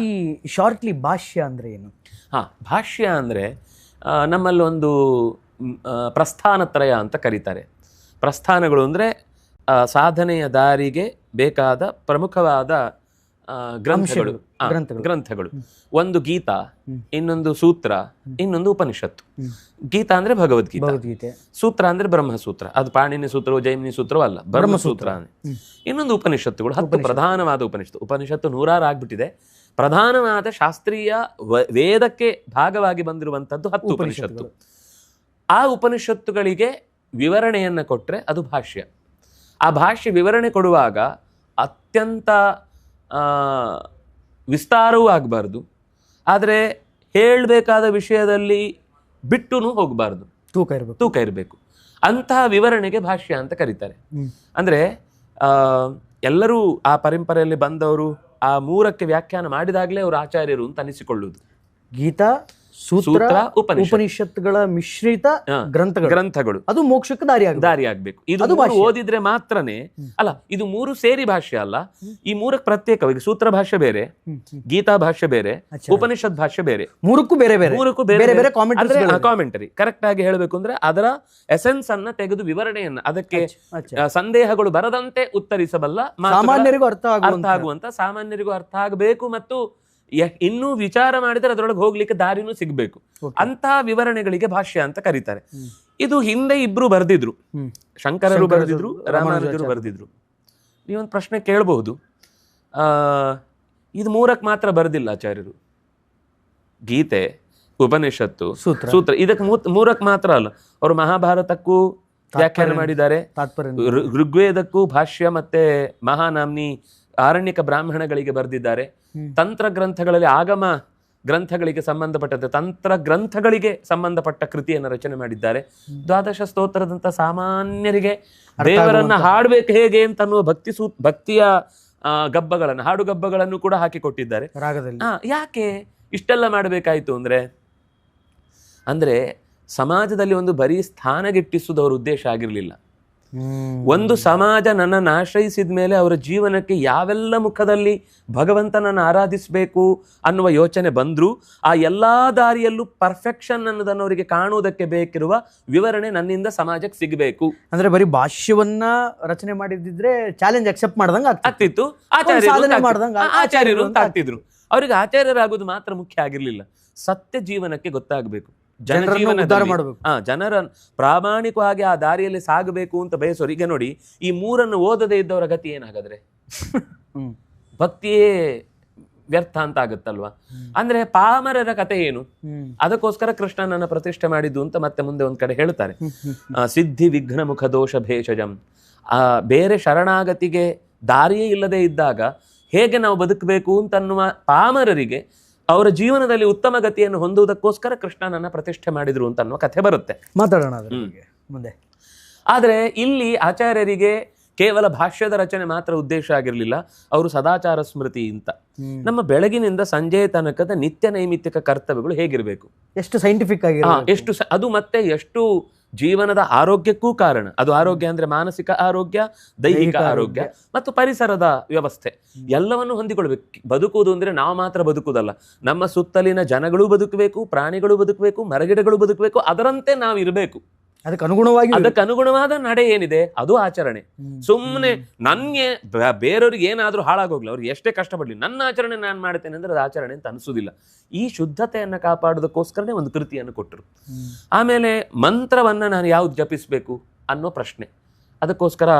ಈ ಶಾರ್ಟ್ಲಿ ಭಾಷ್ಯ ಅಂದ್ರೆ ಏನು? ಭಾಷ್ಯ ಅಂದರೆ ನಮ್ಮಲ್ಲಿ ಒಂದು ಪ್ರಸ್ಥಾನತ್ರಯ ಅಂತ ಕರೀತಾರೆ. ಪ್ರಸ್ಥಾನಗಳು ಅಂದರೆ ಸಾಧನೆಯ ದಾರಿಗೆ ಬೇಕಾದ ಪ್ರಮುಖವಾದ ಗ್ರಂಥಗಳು. ಒಂದು ಗೀತಾ, ಇನ್ನೊಂದು ಸೂತ್ರ, ಇನ್ನೊಂದು ಉಪನಿಷತ್ತು. ಗೀತಾ ಅಂದ್ರೆ ಭಗವದ್ಗೀತೆ, ಸೂತ್ರ ಅಂದ್ರೆ ಬ್ರಹ್ಮಸೂತ್ರ, ಅದು ಪಾಣಿನಿ ಸೂತ್ರವೋ ಜೈಮಿನಿ ಸೂತ್ರವೋ ಅಲ್ಲ, ಬ್ರಹ್ಮಸೂತ್ರ. ಇನ್ನೊಂದು ಉಪನಿಷತ್ತುಗಳು, 10 ಪ್ರಧಾನವಾದ ಉಪನಿಷತ್ತು 100 ಆಗ್ಬಿಟ್ಟಿದೆ. ಪ್ರಧಾನವಾದ ಶಾಸ್ತ್ರೀಯ ವೇದಕ್ಕೆ ಭಾಗವಾಗಿ ಬಂದಿರುವಂತದ್ದು 10 ಉಪನಿಷತ್ತು. ಆ ಉಪನಿಷತ್ತುಗಳಿಗೆ ವಿವರಣೆಯನ್ನು ಕೊಟ್ಟರೆ ಅದು ಭಾಷ್ಯ. ಆ ಭಾಷ್ಯ ವಿವರಣೆ ಕೊಡುವಾಗ ಅತ್ಯಂತ ವಿಸ್ತಾರವೂ ಆಗಬಾರ್ದು, ಆದರೆ ಹೇಳಬೇಕಾದ ವಿಷಯದಲ್ಲಿ ಬಿಟ್ಟು ಹೋಗಬಾರ್ದು, ತೂಕ ಇರಬೇಕು. ಅಂತಹ ವಿವರಣೆಗೆ ಭಾಷ್ಯ ಅಂತ ಕರೀತಾರೆ. ಅಂದರೆ ಎಲ್ಲರೂ ಆ ಪರಂಪರೆಯಲ್ಲಿ ಬಂದವರು ಆ 3ಕ್ಕೆ ವ್ಯಾಖ್ಯಾನ ಮಾಡಿದಾಗಲೇ ಅವರು ಆಚಾರ್ಯರು ಅಂತ ಅನಿಸಿಕೊಳ್ಳುವುದು. ಗೀತಾ, ಸೂತ್ರ, ಉಪನಿಷತ್ತುಗಳ ಮಿಶ್ರಿತ ಗ್ರಂಥಗಳು, ಅದು ಮೋಕ್ಷಕ್ಕೆ ದಾರಿ ಆಗ್ಬೇಕು. ಇದು ಓದಿದ್ರೆ ಮಾತ್ರನೇ ಅಲ್ಲ, ಇದು 3 ಸೇರಿ ಭಾಷ್ಯ ಅಲ್ಲ. ಈ 3ಕ್ಕೆ ಪ್ರತ್ಯೇಕವಾಗಿ ಸೂತ್ರ ಭಾಷ್ಯ ಬೇರೆ, ಗೀತಾ ಭಾಷ್ಯ ಬೇರೆ, ಉಪನಿಷತ್ ಭಾಷ್ಯ ಬೇರೆ, 3ಕ್ಕೂ ಬೇರೆ ಕಾಮೆಂಟರಿ. ಕರೆಕ್ಟ್ ಆಗಿ ಹೇಳಬೇಕು ಅಂದ್ರೆ ಅದರ ಎಸೆನ್ಸ್ ಅನ್ನ ತೆಗೆದು ವಿವರಣೆಯನ್ನ, ಅದಕ್ಕೆ ಸಂದೇಹಗಳು ಬರದಂತೆ ಉತ್ತರಿಸಬಲ್ಲ, ಸಾಮಾನ್ಯರಿಗೂ ಅರ್ಥ ಆಗುವಂತ, ಸಾಮಾನ್ಯರಿಗೂ ಅರ್ಥ ಆಗಬೇಕು, ಮತ್ತು ಇನ್ನೂ ವಿಚಾರ ಮಾಡಿದರೆ ಅದರೊಳಗೆ ಹೋಗ್ಲಿಕ್ಕೆ ದಾರಿನೂ ಸಿಗ್ಬೇಕು. ಅಂತಹ ವಿವರಣೆಗಳಿಗೆ ಭಾಷ್ಯ ಅಂತ ಕರೀತಾರೆ. ಇದು ಹಿಂದೆ ಇಬ್ರು ಬರೆದಿದ್ರು, ಶಂಕರರು ಬರೆದಿದ್ರು, ರಾಮಾನುಜರು ಬರೆದಿದ್ರು. ನೀವೊಂದು ಪ್ರಶ್ನೆ ಕೇಳಬಹುದು, ಇದು 3ಕ್ಕೆ ಮಾತ್ರ ಬರೆದಿಲ್ಲ ಆಚಾರ್ಯರು, ಗೀತೆ, ಉಪನಿಷತ್ತು, ಸೂತ್ರ, ಇದಕ್ಕೆ 3ಕ್ಕೆ ಮಾತ್ರ ಅಲ್ಲ, ಅವರು ಮಹಾಭಾರತಕ್ಕೂ ವ್ಯಾಖ್ಯಾನ ಮಾಡಿದ್ದಾರೆ, ಋಗ್ವೇದಕ್ಕೂ ಭಾಷ್ಯ, ಮತ್ತೆ ಮಹಾನಾಮ್ನಿ ಆರಣ್ಯಕ ಬ್ರಾಹ್ಮಣಗಳಿಗೆ ಬರೆದಿದ್ದಾರೆ. ತಂತ್ರ ಗ್ರಂಥಗಳಲ್ಲಿ, ಆಗಮ ಗ್ರಂಥಗಳಿಗೆ ಸಂಬಂಧಪಟ್ಟಂತೆ ತಂತ್ರ ಗ್ರಂಥಗಳಿಗೆ ಸಂಬಂಧಪಟ್ಟ ಕೃತಿಯನ್ನು ರಚನೆ ಮಾಡಿದ್ದಾರೆ. ದ್ವಾದಶ ಸ್ತೋತ್ರದಂತ ಸಾಮಾನ್ಯರಿಗೆ ದೇವರನ್ನ ಹಾಡ್ಬೇಕು ಹೇಗೆ ಅಂತ ಅನ್ನುವ ಭಕ್ತಿಯ ಗಬ್ಬಗಳನ್ನು, ಹಾಡುಗಬ್ಬಗಳನ್ನು ಕೂಡ ಹಾಕಿಕೊಟ್ಟಿದ್ದಾರೆ. ಯಾಕೆ ಇಷ್ಟೆಲ್ಲ ಮಾಡಬೇಕಾಯ್ತು ಅಂದ್ರೆ ಸಮಾಜದಲ್ಲಿ ಒಂದು ಬರೀ ಸ್ಥಾನಗಿಟ್ಟಿಸುವುದು ಅವರ ಉದ್ದೇಶ ಆಗಿರ್ಲಿಲ್ಲ. ಒಂದು ಸಮಾಜ ನನ್ನನ್ನು ಆಶ್ರಯಿಸಿದ ಮೇಲೆ ಅವರ ಜೀವನಕ್ಕೆ ಯಾವೆಲ್ಲ ಮುಖದಲ್ಲಿ ಭಗವಂತನನ್ನು ಆರಾಧಿಸಬೇಕು ಅನ್ನುವ ಯೋಚನೆ ಬಂದ್ರು, ಆ ಎಲ್ಲಾ ದಾರಿಯಲ್ಲೂ ಪರ್ಫೆಕ್ಷನ್ ಅನ್ನೋದನ್ನು ಅವರಿಗೆ ಕಾಣುವುದಕ್ಕೆ ಬೇಕಿರುವ ವಿವರಣೆ ನನ್ನಿಂದ ಸಮಾಜಕ್ಕೆ ಸಿಗಬೇಕು. ಅಂದ್ರೆ ಬರೀ ಭಾಷ್ಯವನ್ನ ರಚನೆ ಮಾಡಿದ್ರೆ ಚಾಲೆಂಜ್ ಅಕ್ಸೆಪ್ಟ್ ಮಾಡ್ದಂಗ ಆಗ್ತಿತ್ತು, ಆಚಾರ್ಯರು ಅಂತ ಆಗ್ತಿದ್ರು. ಅವರಿಗೆ ಆಚಾರ್ಯರಾಗೋದು ಮಾತ್ರ ಮುಖ್ಯ ಆಗಿರ್ಲಿಲ್ಲ, ಸತ್ಯ ಜೀವನಕ್ಕೆ ಗೊತ್ತಾಗಬೇಕು, ಜನರ ಪ್ರಾಮಾಣಿಕವಾಗಿ ಆ ದಾರಿಯಲ್ಲಿ ಸಾಗಬೇಕು ಅಂತ ಬಯಸೋರು. ಈಗ ನೋಡಿ, ಈ 3ನ್ನು ಓದದೇ ಇದ್ದವರ ಗತಿ ಏನಾಗದ್ರೆ ಭಕ್ತಿಯೇ ವ್ಯರ್ಥ ಅಂತ ಆಗುತ್ತಲ್ವಾ. ಅಂದ್ರೆ ಪಾಮರರ ಕತೆ ಏನು? ಅದಕ್ಕೋಸ್ಕರ ಕೃಷ್ಣನನ್ನ ಪ್ರತಿಷ್ಠೆ ಮಾಡಿದ್ದು ಅಂತ ಮತ್ತೆ ಮುಂದೆ ಒಂದ್ ಕಡೆ ಹೇಳ್ತಾರೆ. ಸಿದ್ಧಿ ವಿಘ್ನ ಮುಖ ದೋಷ ಭೇಷಜಂ. ಬೇರೆ ಶರಣಾಗತಿಗೆ ದಾರಿಯೇ ಇಲ್ಲದೆ ಇದ್ದಾಗ ಹೇಗೆ ನಾವು ಬದುಕಬೇಕು ಅಂತನ್ನುವ ಪಾಮರರಿಗೆ ಅವರ ಜೀವನದಲ್ಲಿ ಉತ್ತಮ ಗತಿಯನ್ನು ಹೊಂದುವುದಕ್ಕೋಸ್ಕರ ಕೃಷ್ಣನನ್ನ ಪ್ರತಿಷ್ಠೆ ಮಾಡಿದ್ರು ಅಂತ ಅನ್ನುವ ಕಥೆ ಬರುತ್ತೆ. ಮಾತಾಡೋಣ ಮುಂದೆ. ಆದರೆ ಇಲ್ಲಿ ಆಚಾರ್ಯರಿಗೆ ಕೇವಲ ಭಾಷ್ಯದ ರಚನೆ ಮಾತ್ರ ಉದ್ದೇಶ ಆಗಿರಲಿಲ್ಲ, ಅವರು ಸದಾಚಾರ ಸ್ಮೃತಿ ಅಂತ ನಮ್ಮ ಬೆಳಗಿನಿಂದ ಸಂಜೆಯ ತನಕದ ನಿತ್ಯ ನೈಮಿತ್ತಿಕ ಕರ್ತವ್ಯಗಳು ಹೇಗಿರಬೇಕು, ಎಷ್ಟು ಸೈಂಟಿಫಿಕ್ ಆಗಿ, ಅದು ಮತ್ತೆ ಎಷ್ಟು ಜೀವನದ ಆರೋಗ್ಯಕ್ಕೂ ಕಾರಣ. ಅದು ಆರೋಗ್ಯ ಅಂದ್ರೆ ಮಾನಸಿಕ ಆರೋಗ್ಯ, ದೈಹಿಕ ಆರೋಗ್ಯ ಮತ್ತು ಪರಿಸರದ ವ್ಯವಸ್ಥೆ ಎಲ್ಲವನ್ನು ಹೊಂದಿಕೊಳ್ಬೇಕು. ಬದುಕುವುದು ಅಂದ್ರೆ ನಾವು ಮಾತ್ರ ಬದುಕುವುದಲ್ಲ, ನಮ್ಮ ಸುತ್ತಲಿನ ಜನಗಳು ಬದುಕಬೇಕು, ಪ್ರಾಣಿಗಳು ಬದುಕಬೇಕು, ಮರಗಿಡಗಳು ಬದುಕಬೇಕು, ಅದರಂತೆ ನಾವು ಇರಬೇಕು. ಅದಕ್ಕೆ ಅನುಗುಣವಾದ ನಡೆ ಏನಿದೆ ಅದು ಆಚರಣೆ. ಸುಮ್ಮನೆ ನನ್ಗೆ ಬೇರೆಯವ್ರಿಗೆ ಏನಾದ್ರೂ ಹಾಳಾಗೋಗ್ಲಿ, ಅವ್ರಿಗೆ ಎಷ್ಟೇ ಕಷ್ಟಪಡ್ಲಿ, ನನ್ನ ಆಚರಣೆ ನಾನು ಮಾಡ್ತೇನೆ ಅಂದ್ರೆ ಅದು ಆಚರಣೆ ಅಂತ ಅನಿಸೋದಿಲ್ಲ. ಈ ಶುದ್ಧತೆಯನ್ನ ಕಾಪಾಡೋದಕ್ಕೋಸ್ಕರನೇ ಒಂದು ಕೃತಿಯನ್ನು ಕೊಟ್ಟರು. ಆಮೇಲೆ ಮಂತ್ರವನ್ನ ನಾನು ಯಾವ್ದು ಜಪಿಸ್ಬೇಕು ಅನ್ನೋ ಪ್ರಶ್ನೆ. ಅದಕ್ಕೋಸ್ಕರ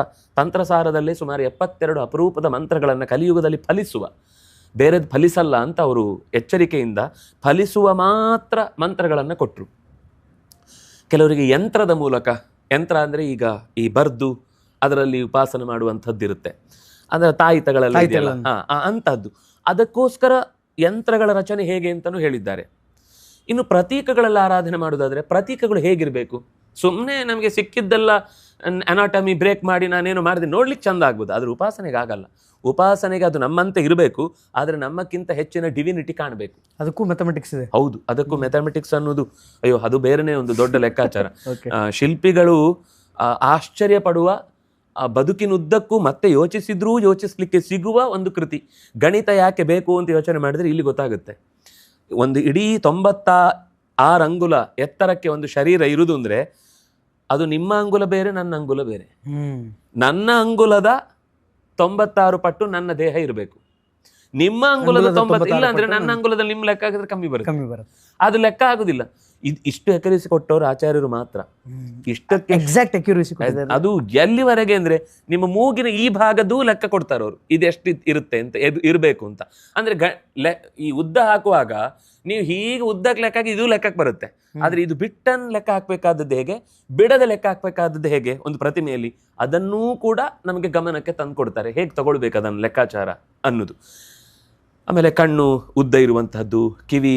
ತಂತ್ರಸಾರದಲ್ಲಿ ಸುಮಾರು 72 ಅಪರೂಪದ ಮಂತ್ರಗಳನ್ನು ಕಲಿಯುಗದಲ್ಲಿ ಫಲಿಸುವ, ಬೇರೆದು ಫಲಿಸಲ್ಲ ಅಂತ ಅವರು ಎಚ್ಚರಿಕೆಯಿಂದ ಫಲಿಸುವ ಮಾತ್ರ ಮಂತ್ರಗಳನ್ನು ಕೊಟ್ಟರು. ಕೆಲವರಿಗೆ ಯಂತ್ರದ ಮೂಲಕ, ಯಂತ್ರ ಅಂದರೆ ಈಗ ಈ ಬರ್ದು ಅದರಲ್ಲಿ ಉಪಾಸನೆ ಮಾಡುವಂಥದ್ದಿರುತ್ತೆ, ಅಂದರೆ ತಾಯಿತಗಳಲ್ಲಿ ಅಂಥದ್ದು. ಅದಕ್ಕೋಸ್ಕರ ಯಂತ್ರಗಳ ರಚನೆ ಹೇಗೆ ಅಂತಲೂ ಹೇಳಿದ್ದಾರೆ. ಇನ್ನು ಪ್ರತೀಕಗಳೆಲ್ಲ ಆರಾಧನೆ ಮಾಡೋದಾದರೆ ಪ್ರತೀಕಗಳು ಹೇಗಿರಬೇಕು? ಸುಮ್ಮನೆ ನಮಗೆ ಸಿಕ್ಕಿದ್ದೆಲ್ಲ ಅನಾಟಮಿ ಬ್ರೇಕ್ ಮಾಡಿ ನಾನೇನು ಮಾಡಿದೆ ನೋಡ್ಲಿಕ್ಕೆ ಚಂದ ಆಗ್ಬೋದು, ಆದರೆ ಉಪಾಸನೆಗೆ ಆಗಲ್ಲ. ಉಪಾಸನೆಗೆ ಅದು ನಮ್ಮಂತೆ ಇರಬೇಕು, ಆದರೆ ನಮ್ಮಕ್ಕಿಂತ ಹೆಚ್ಚಿನ ಡಿವಿನಿಟಿ ಕಾಣಬೇಕು. ಅದಕ್ಕೂ ಮ್ಯಾಥಮೆಟಿಕ್ಸ್ ಇದೆ. ಹೌದು, ಅದಕ್ಕೂ ಮ್ಯಾಥಮೆಟಿಕ್ಸ್ ಅನ್ನೋದು ಅದು ಬೇರೆನೇ ಒಂದು ದೊಡ್ಡ ಲೆಕ್ಕಾಚಾರ. ಶಿಲ್ಪಿಗಳು ಆಶ್ಚರ್ಯ ಪಡುವ ಆ ಬದುಕಿನುದ್ದಕ್ಕೂ ಮತ್ತೆ ಯೋಚಿಸಿದ್ರೂ ಯೋಚಿಸ್ಲಿಕ್ಕೆ ಸಿಗುವ ಒಂದು ಕೃತಿ. ಗಣಿತ ಯಾಕೆ ಬೇಕು ಅಂತ ಯೋಚನೆ ಮಾಡಿದ್ರೆ ಇಲ್ಲಿ ಗೊತ್ತಾಗುತ್ತೆ. ಒಂದು ಇಡೀ 96 ಅಂಗುಲ ಎತ್ತರಕ್ಕೆ ಒಂದು ಶರೀರ ಇರುವುದು ಅಂದ್ರೆ ಅದು ನಿಮ್ಮ ಅಂಗುಲ ಬೇರೆ, ನನ್ನ ಅಂಗುಲ ಬೇರೆ. ನನ್ನ ಅಂಗುಲದ 96 ಪಟ್ಟು ನನ್ನ ದೇಹ ಇರಬೇಕು. ನಿಮ್ಮ ಅಂಗುಲದ 90 ಇಲ್ಲ ಅಂದ್ರೆ ನನ್ನ ಅಂಗುಲದಲ್ಲಿ ನಿಮ್ಮ ಲೆಕ್ಕ ಹಾಕಿದ್ರೆ ಕಮ್ಮಿ ಬರುತ್ತೆ. ಅದು ಲೆಕ್ಕ ಆಗುದಿಲ್ಲ. ಇಷ್ಟು ಎಕರಿಸಿ ಕೊಟ್ಟವರು ಆಚಾರ್ಯರು ಮಾತ್ರ. ಇಷ್ಟಕ್ಕೆ ಎಕ್ಸಾಕ್ಟ್ ಅಕ್ಯುರೇಸಿ ಅದು ಎಲ್ಲಿವರೆಗೆ ಅಂದ್ರೆ ನಿಮ್ಮ ಮೂಗಿನ ಈ ಭಾಗದೂ ಲೆಕ್ಕ ಕೊಡ್ತಾರೆ ಅವರು, ಇದೆಷ್ಟು ಇರುತ್ತೆ ಅಂತ, ಇರಬೇಕು ಅಂತ. ಅಂದ್ರೆ ಈ ಉದ್ದ ಹಾಕುವಾಗ ನೀವು ಹೀಗೆ ಉದ್ದಕ್ಕೆ ಲೆಕ್ಕ ಹಾಕಿ ಇದು ಲೆಕ್ಕಕ್ಕೆ ಬರುತ್ತೆ. ಆದ್ರೆ ಇದು ಬಿಟ್ಟನ್ ಲೆಕ್ಕ ಹಾಕ್ಬೇಕಾದದ್ದು ಹೇಗೆ, ಬಿಡದ ಲೆಕ್ಕ ಹಾಕ್ಬೇಕಾದದ್ದು ಹೇಗೆ ಒಂದು ಪ್ರತಿಮೆಯಲ್ಲಿ, ಅದನ್ನೂ ಕೂಡ ನಮಗೆ ಗಮನಕ್ಕೆ ತಂದು ಕೊಡ್ತಾರೆ. ಹೇಗೆ ತಗೊಳ್ಬೇಕು ಅದನ್ನು ಲೆಕ್ಕಾಚಾರ ಅನ್ನೋದು. ಆಮೇಲೆ ಕಣ್ಣು ಉದ್ದ ಇರುವಂತಹದ್ದು, ಕಿವಿ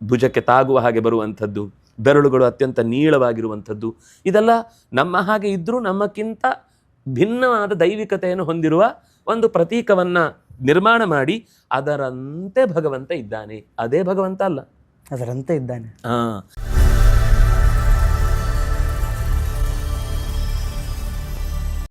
ಭುಜಕ್ಕೆ ತಾಗುವ ಹಾಗೆ ಬರುವಂಥದ್ದು, ಬೆರಳುಗಳು ಅತ್ಯಂತ ನೀಳವಾಗಿರುವಂಥದ್ದು, ಇದೆಲ್ಲ ನಮ್ಮ ಹಾಗೆ ಇದ್ರೂ ನಮ್ಮಕ್ಕಿಂತ ಭಿನ್ನವಾದ ದೈವಿಕತೆಯನ್ನು ಹೊಂದಿರುವ ಒಂದು ಪ್ರತೀಕವನ್ನ ನಿರ್ಮಾಣ ಮಾಡಿ ಅದರಂತೆ ಭಗವಂತ ಇದ್ದಾನೆ. ಅದೇ ಭಗವಂತ ಅಲ್ಲ, ಅದರಂತೆ ಇದ್ದಾನೆ.